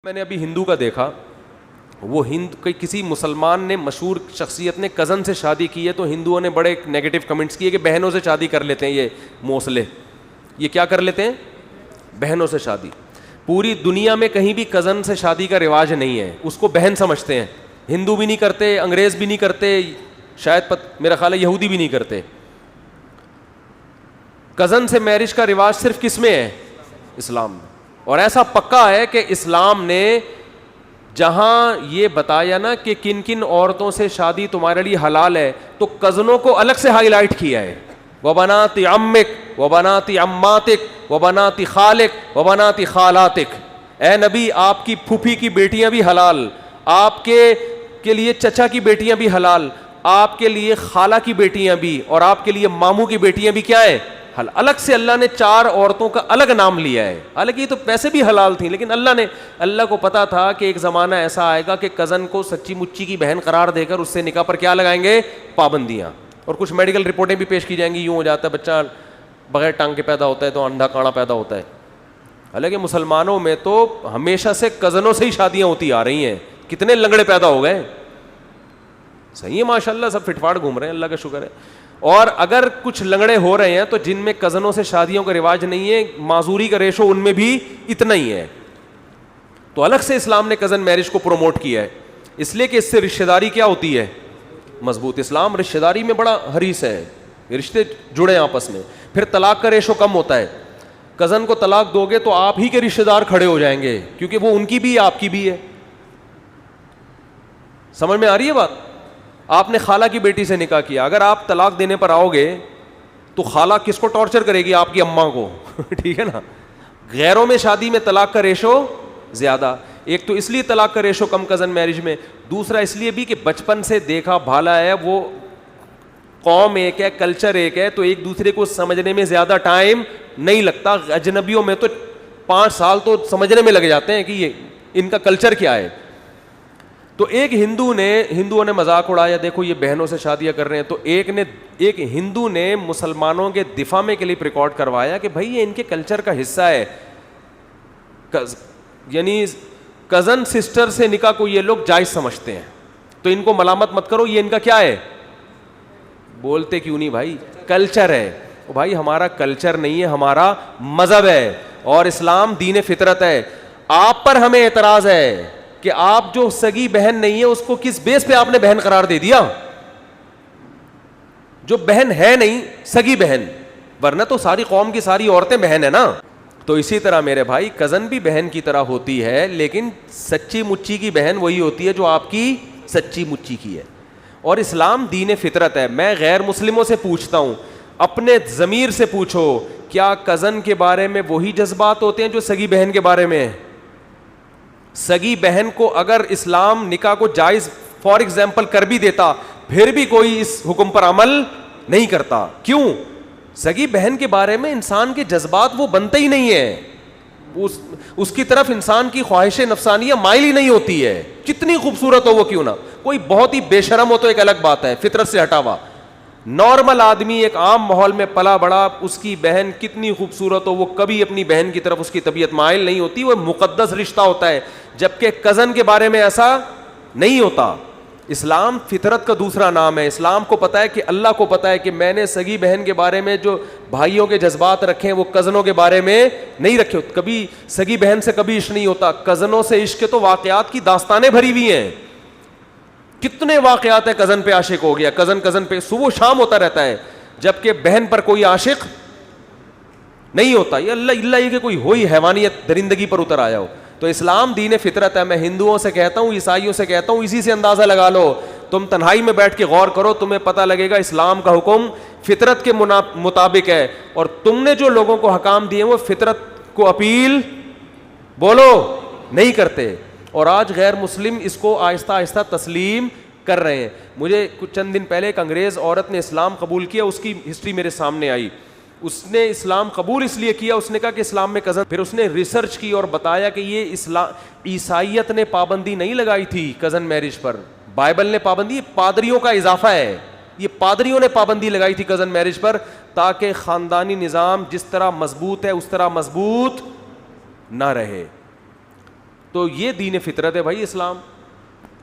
میں نے ابھی ہندو کا دیکھا، وہ کسی مسلمان نے مشہور شخصیت نے کزن سے شادی کی ہے تو ہندوؤں نے بڑے نیگیٹو کمنٹس کیے کہ بہنوں سے شادی کر لیتے ہیں یہ موسلے، یہ کیا کر لیتے ہیں؟ بہنوں سے شادی۔ پوری دنیا میں کہیں بھی کزن سے شادی کا رواج نہیں ہے، اس کو بہن سمجھتے ہیں۔ ہندو بھی نہیں کرتے، انگریز بھی نہیں کرتے، شاید میرا خیال ہے یہودی بھی نہیں کرتے۔ کزن سے میرج کا رواج صرف کس میں ہے؟ اسلام میں۔ اور ایسا پکا ہے کہ اسلام نے جہاں یہ بتایا نا کہ کن کن عورتوں سے شادی تمہارے لیے حلال ہے، تو کزنوں کو الگ سے ہائی لائٹ کیا ہے، وبنات عمک وبنات عماتک وبنات خالک وبنات خالاتک۔ اے نبی، آپ کی پھوپھی کی بیٹیاں بھی حلال، آپ کے لیے چچا کی بیٹیاں بھی حلال، آپ کے لیے خالہ کی بیٹیاں بھی، اور آپ کے لیے ماموں کی بیٹیاں بھی کیا ہے؟ الگ سے اللہ نے 4 عورتوں کا الگ نام لیا ہے، حالانکہ یہ تو ویسے بھی حلال تھیں، لیکن اللہ کو پتا تھا کہ ایک زمانہ ایسا آئے گا کہ کزن کو سچی مچی کی بہن قرار دے کر اس سے نکاح پر کیا لگائیں گے؟ پابندیاں۔ اور کچھ میڈیکل رپورٹیں بھی پیش کی جائیں گی، یوں ہو جاتا ہے بچہ بغیر ٹانگ کے پیدا ہوتا ہے تو اندھا کاڑا پیدا ہوتا ہے۔ حالانکہ مسلمانوں میں تو ہمیشہ سے کزنوں سے ہی شادیاں ہوتی آ رہی ہیں، کتنے لنگڑے پیدا ہو گئے، صحیح ہے ماشاءاللہ، سب فٹ فاٹ گھوم رہے ہیں، اللہ کا شکر ہے۔ اور اگر کچھ لنگڑے ہو رہے ہیں تو جن میں کزنوں سے شادیوں کا رواج نہیں ہے، معذوری کا ریشو ان میں بھی اتنا ہی ہے، تو الگ سے اسلام نے کزن میرج کو پروموٹ کیا ہے، اس لیے کہ اس سے رشتہ داری کیا ہوتی ہے؟ مضبوط۔ اسلام رشتہ داری میں بڑا حریص ہے، رشتے جڑے آپس میں۔ پھر طلاق کا ریشو کم ہوتا ہے، کزن کو طلاق دو گے تو آپ ہی کے رشتہ دار کھڑے ہو جائیں گے، کیونکہ وہ ان کی بھی آپ کی بھی ہے۔ سمجھ میں آ رہی ہے بات؟ آپ نے خالہ کی بیٹی سے نکاح کیا، اگر آپ طلاق دینے پر آؤ گے تو خالہ کس کو ٹارچر کرے گی؟ آپ کی اماں کو ٹھیک ہے نا۔ غیروں میں شادی میں طلاق کا ریشو زیادہ، ایک تو اس لیے طلاق کا ریشو کم کزن میرج میں، دوسرا اس لیے بھی کہ بچپن سے دیکھا بھالا ہے، وہ قوم ایک ہے، کلچر ایک ہے، تو ایک دوسرے کو سمجھنے میں زیادہ ٹائم نہیں لگتا۔ اجنبیوں میں تو 5 سال تو سمجھنے میں لگ جاتے ہیں کہ یہ ان کا کلچر کیا ہے۔ تو ہندوؤں نے مذاق اڑایا، دیکھو یہ بہنوں سے شادیاں کر رہے ہیں، تو ایک ہندو نے مسلمانوں کے دفاع میں کلپ ریکارڈ کروایا کہ بھائی یہ ان کے کلچر کا حصہ ہے، یعنی کزن سسٹر سے نکاح کو یہ لوگ جائز سمجھتے ہیں، تو ان کو ملامت مت کرو، یہ ان کا کیا ہے؟ بولتے کیوں نہیں بھائی؟ کلچر ہے۔ بھائی ہمارا کلچر نہیں ہے، ہمارا مذہب ہے، اور اسلام دین فطرت ہے۔ آپ پر ہمیں اعتراض ہے کہ آپ جو سگی بہن نہیں ہے اس کو کس بیس پہ آپ نے بہن قرار دے دیا؟ جو بہن ہے نہیں، سگی بہن، ورنہ تو ساری قوم کی ساری عورتیں بہن ہیں نا۔ تو اسی طرح میرے بھائی کزن بھی بہن کی طرح ہوتی ہے، لیکن سچی مچی کی بہن وہی ہوتی ہے جو آپ کی سچی مچی کی ہے، اور اسلام دین فطرت ہے۔ میں غیر مسلموں سے پوچھتا ہوں، اپنے ضمیر سے پوچھو، کیا کزن کے بارے میں وہی جذبات ہوتے ہیں جو سگی بہن کے بارے میں ہیں؟ سگی بہن کو اگر اسلام نکاح کو جائز فار ایگزامپل کر بھی دیتا، پھر بھی کوئی اس حکم پر عمل نہیں کرتا۔ کیوں؟ سگی بہن کے بارے میں انسان کے جذبات وہ بنتے ہی نہیں ہیں، اس کی طرف انسان کی خواہش نفسانیہ مائل ہی نہیں ہوتی ہے، کتنی خوبصورت ہو وہ کیوں نہ، کوئی بہت ہی بے شرم ہو تو ایک الگ بات ہے، فطرت سے ہٹا ہوا۔ نارمل آدمی ایک عام ماحول میں پلا بڑا، اس کی بہن کتنی خوبصورت ہو، وہ کبھی اپنی بہن کی طرف اس کی طبیعت مائل نہیں ہوتی، وہ مقدس رشتہ ہوتا ہے، جبکہ کزن کے بارے میں ایسا نہیں ہوتا۔ اسلام فطرت کا دوسرا نام ہے۔ اسلام کو پتا ہے کہ اللہ کو پتا ہے کہ میں نے سگی بہن کے بارے میں جو بھائیوں کے جذبات رکھے ہیں وہ کزنوں کے بارے میں نہیں رکھے۔ کبھی سگی بہن سے کبھی عشق نہیں ہوتا، کزنوں سے عشق کے تو واقعات کی داستانیں بھری ہوئی ہیں، کتنے واقعات ہیں کزن پہ عاشق ہو گیا، کزن پہ صبح شام ہوتا رہتا ہے، جبکہ بہن پر کوئی عاشق نہیں ہوتا۔ یہ اللہ یہ کہ کوئی ہوئی حیوانیت درندگی پر اتر آیا ہو۔ تو اسلام دین فطرت ہے۔ میں ہندوؤں سے کہتا ہوں، عیسائیوں سے کہتا ہوں، اسی سے اندازہ لگا لو، تم تنہائی میں بیٹھ کے غور کرو، تمہیں پتہ لگے گا اسلام کا حکم فطرت کے مطابق ہے، اور تم نے جو لوگوں کو حکام دیے وہ فطرت کو اپیل بولو نہیں کرتے، اور آج غیر مسلم اس کو آہستہ آہستہ تسلیم کر رہے ہیں۔ مجھے کچھ چند دن پہلے ایک انگریز عورت نے اسلام قبول کیا، اس کی ہسٹری میرے سامنے آئی۔ اس نے اسلام قبول اس لیے کیا، اس نے کہا کہ اسلام میں کزن، پھر اس نے ریسرچ کی اور بتایا کہ یہ عیسائیت نے پابندی نہیں لگائی تھی کزن میرج پر، بائبل نے پابندی، پادریوں کا اضافہ ہے، یہ پادریوں نے پابندی لگائی تھی کزن میرج پر، تاکہ خاندانی نظام جس طرح مضبوط ہے اس طرح مضبوط نہ رہے۔ تو یہ دین فطرت ہے بھائی اسلام.